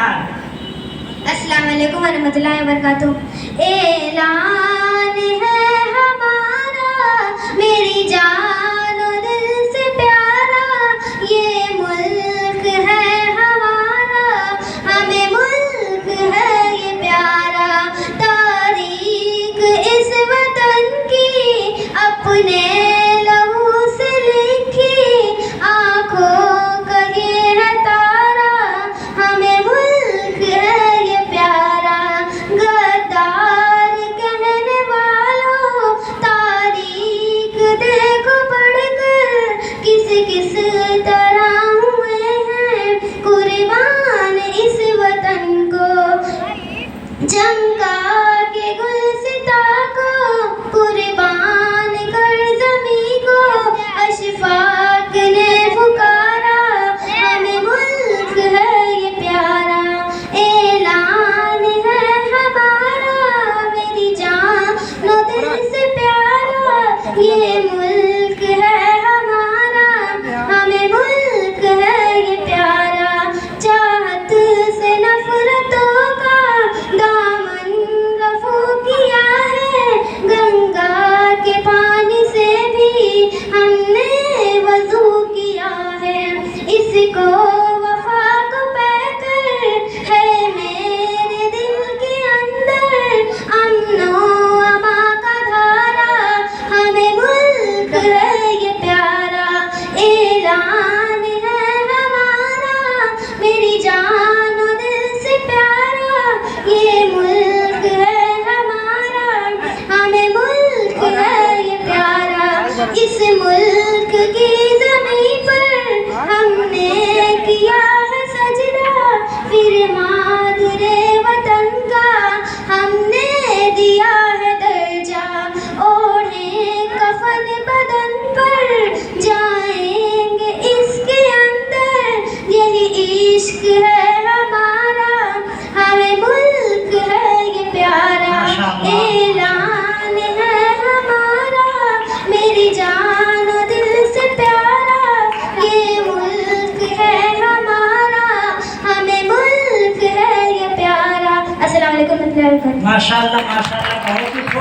अस्सलाम वालेकुम वरहमतुल्लाहि वबरकातुहू। ऐलान है हमारा मेरी जान और दिल से प्यारा, ये मुल्क है हमारा, हमें मुल्क है ये प्यारा। तारीख इस वतन की अपने लहू से लिखी, आँखों का ये है तारा, हमें मुल्क है ये प्यारा। गद्दार कहने वालों तारीख देखो पढ़कर, किस किस तरह हुए हैं कुर्बान इस वतन को। चमका के गुलसिता को कुर्बान कर ज़मीं को, अशफाक ने पुकारा, हमें मुल्क है ये प्यारा। ऐलान है हमारा मेरी जान नो दिल से प्यारा, ये मुल्क है हमारा, हमें मुल्क है ये प्यारा। चाहत से नफरतों का दामन रफू किया है, गंगा के पानी से भी हमने वजू किया है। इसको वफा को पैकर है मेरे दिल के अंदर अमनो अमा का धारा, हमें मुल्क है ये प्यारा। ऐलान है हमारा मेरी जान और दिल से प्यारा, ये मुल्क है हमारा, हमें मुल्क है ये प्यारा। इस मुल्क की ज़मीं पर हमने किया है सजदा, फिर मादुरे वतन का हमने दिया है दर्जा। ओढ़े कफन बदन पर जाएंगे इसके अंदर, यही इश्क है हमारा, हमें मुल्क है ये प्यारा। ऐलान है हमारा मेरी जान और दिल से प्यारा, ये मुल्क है हमारा, हमें मुल्क है ये प्यारा। अस्सलाम वालेकुम। माशाअल्लाह माशाअल्लाह।